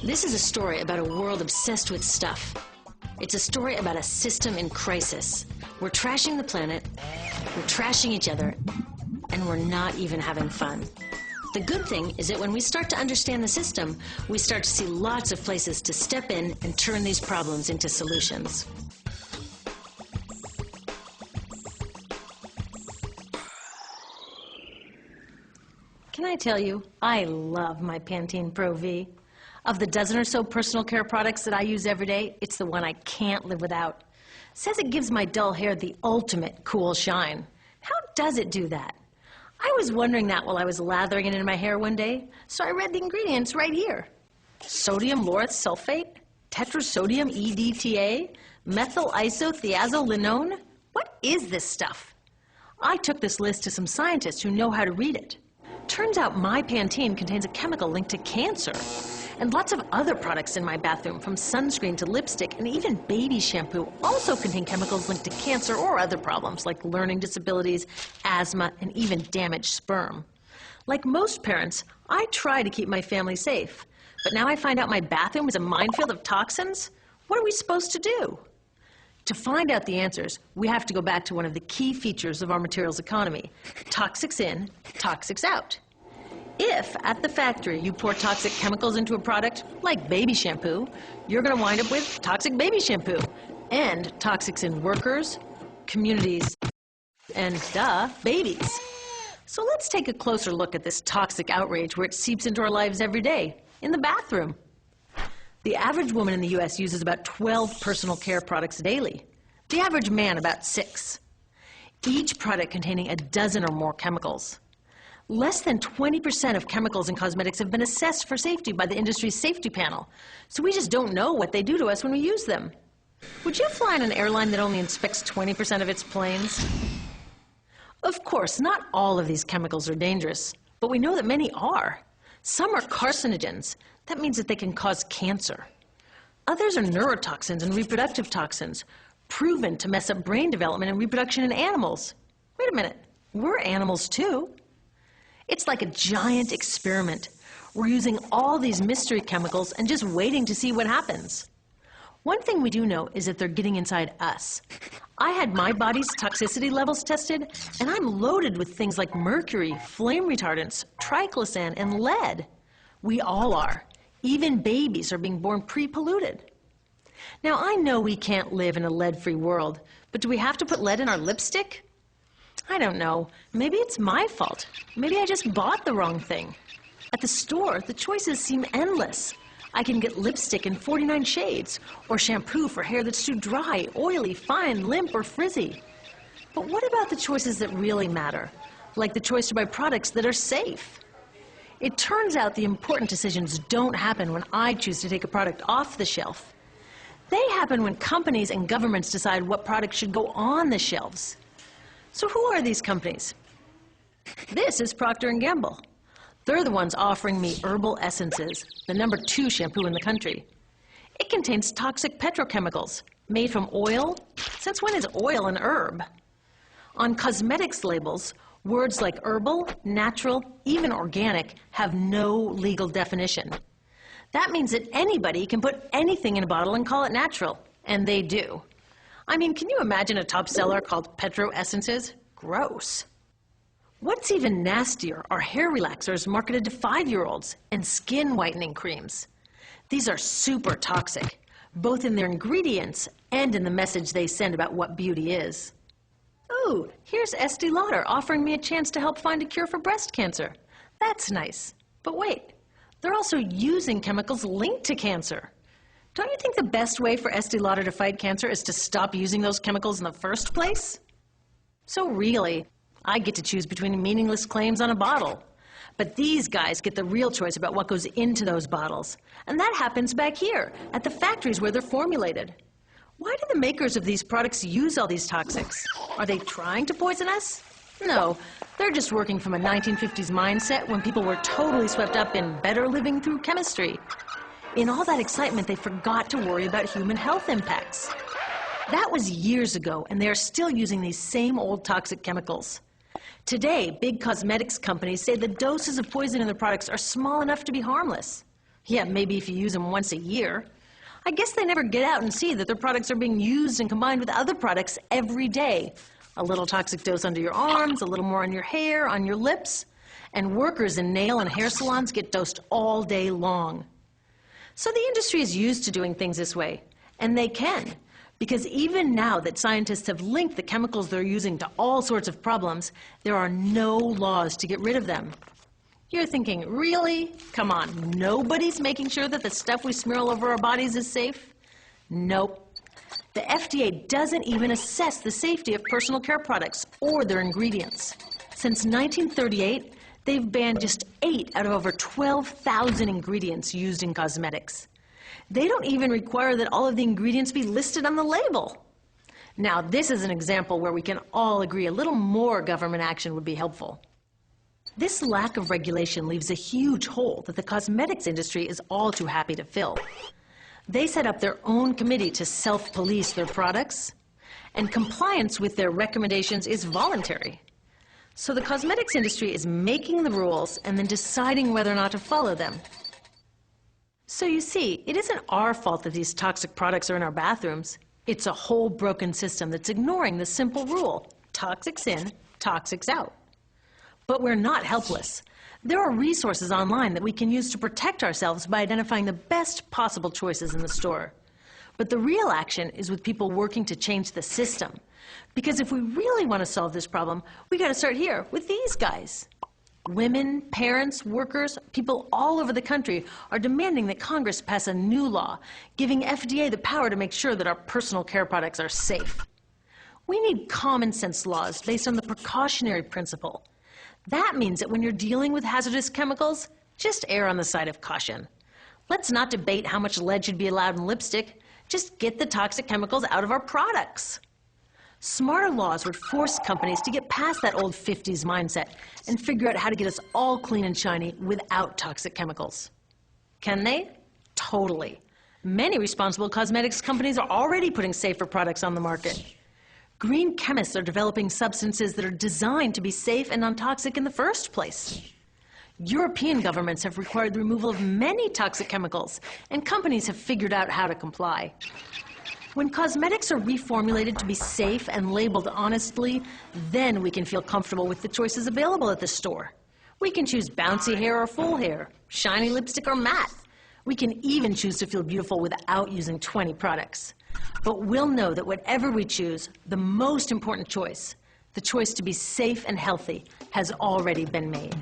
This is a story about a world obsessed with stuff. It's a story about a system in crisis. We're trashing the planet, we're trashing each other, and we're not even having fun. The good thing is that when we start to understand the system, we start to see lots of places to step in and turn these problems into solutions. Can I tell you, I love my Pantene Pro V. Of the dozen or so personal care products that I use every day, it's the one I can't live without. Says it gives my dull hair the ultimate cool shine. How does it do that? I was wondering that while I was lathering it in my hair one day, so I read the ingredients right here. Sodium lauryl sulfate, tetrasodium EDTA, methyl isothiazolinone. What is this stuff? I took this list to some scientists who know how to read it. Turns out my Pantene contains a chemical linked to cancer. And lots of other products in my bathroom, from sunscreen to lipstick and even baby shampoo, also contain chemicals linked to cancer or other problems like learning disabilities, asthma, and even damaged sperm. Like most parents, I try to keep my family safe. But now I find out my bathroom is a minefield of toxins? What are we supposed to do? To find out the answers, we have to go back to one of the key features of our materials economy: toxics in, toxics out. If, at the factory, you pour toxic chemicals into a product, like baby shampoo, you're going to wind up with toxic baby shampoo, and toxics in workers, communities, and, babies. So let's take a closer look at this toxic outrage where it seeps into our lives every day, in the bathroom. The average woman in the U.S. uses about 12 personal care products daily. The average man about 6. Each product containing a dozen or more chemicals. Less than 20% of chemicals in cosmetics have been assessed for safety by the industry's safety panel, so we just don't know what they do to us when we use them. Would you fly on an airline that only inspects 20% of its planes? Of course, not all of these chemicals are dangerous, but we know that many are. Some are carcinogens. That means that they can cause cancer. Others are neurotoxins and reproductive toxins, proven to mess up brain development and reproduction in animals. Wait a minute, we're animals too. It's like a giant experiment. We're using all these mystery chemicals and just waiting to see what happens. One thing we do know is that they're getting inside us. I had my body's toxicity levels tested, and I'm loaded with things like mercury, flame retardants, triclosan, and lead. We all are. Even babies are being born pre-polluted. Now, I know we can't live in a lead-free world, but do we have to put lead in our lipstick? I don't know. Maybe it's my fault. Maybe I just bought the wrong thing. At the store, the choices seem endless. I can get lipstick in 49 shades, or shampoo for hair that's too dry, oily, fine, limp, or frizzy. But what about the choices that really matter, like the choice to buy products that are safe? It turns out the important decisions don't happen when I choose to take a product off the shelf. They happen when companies and governments decide what products should go on the shelves. So who are these companies? This is Procter & Gamble. They're the ones offering me Herbal Essences, the #2 shampoo in the country. It contains toxic petrochemicals made from oil. Since when is oil an herb? On cosmetics labels, words like herbal, natural, even organic have no legal definition. That means that anybody can put anything in a bottle and call it natural, and they do. I mean, can you imagine a top seller called Petro Essences? Gross. What's even nastier are hair relaxers marketed to 5-year-olds and skin whitening creams. These are super toxic, both in their ingredients and in the message they send about what beauty is. Ooh, here's Estee Lauder offering me a chance to help find a cure for breast cancer. That's nice. But wait, they're also using chemicals linked to cancer. Don't you think the best way for Estee Lauder to fight cancer is to stop using those chemicals in the first place? So really, I get to choose between meaningless claims on a bottle. But these guys get the real choice about what goes into those bottles. And that happens back here, at the factories where they're formulated. Why do the makers of these products use all these toxics? Are they trying to poison us? No, they're just working from a 1950s mindset when people were totally swept up in better living through chemistry. In all that excitement, they forgot to worry about human health impacts. That was years ago, and they are still using these same old toxic chemicals. Today, big cosmetics companies say the doses of poison in their products are small enough to be harmless. Yeah, maybe if you use them once a year. I guess they never get out and see that their products are being used and combined with other products every day. A little toxic dose under your arms, a little more on your hair, on your lips. And workers in nail and hair salons get dosed all day long. So the industry is used to doing things this way, and they can. Because even now that scientists have linked the chemicals they're using to all sorts of problems, there are no laws to get rid of them. You're thinking, really? Come on, nobody's making sure that the stuff we smear all over our bodies is safe? Nope. The FDA doesn't even assess the safety of personal care products or their ingredients. Since 1938, they've banned just 8 out of over 12,000 ingredients used in cosmetics. They don't even require that all of the ingredients be listed on the label. Now, this is an example where we can all agree a little more government action would be helpful. This lack of regulation leaves a huge hole that the cosmetics industry is all too happy to fill. They set up their own committee to self-police their products, and compliance with their recommendations is voluntary. So the cosmetics industry is making the rules and then deciding whether or not to follow them. So you see, it isn't our fault that these toxic products are in our bathrooms. It's a whole broken system that's ignoring the simple rule: toxics in, toxics out. But we're not helpless. There are resources online that we can use to protect ourselves by identifying the best possible choices in the store. But the real action is with people working to change the system. Because if we really want to solve this problem, we got to start here with these guys. Women, parents, workers, people all over the country are demanding that Congress pass a new law, giving FDA the power to make sure that our personal care products are safe. We need common sense laws based on the precautionary principle. That means that when you're dealing with hazardous chemicals, just err on the side of caution. Let's not debate how much lead should be allowed in lipstick. Just get the toxic chemicals out of our products. Smarter laws would force companies to get past that old 50s mindset and figure out how to get us all clean and shiny without toxic chemicals. Can they? Totally. Many responsible cosmetics companies are already putting safer products on the market. Green chemists are developing substances that are designed to be safe and non-toxic in the first place. European governments have required the removal of many toxic chemicals, and companies have figured out how to comply. When cosmetics are reformulated to be safe and labeled honestly, then we can feel comfortable with the choices available at the store. We can choose bouncy hair or full hair, shiny lipstick or matte. We can even choose to feel beautiful without using 20 products. But we'll know that whatever we choose, the most important choice, the choice to be safe and healthy, has already been made.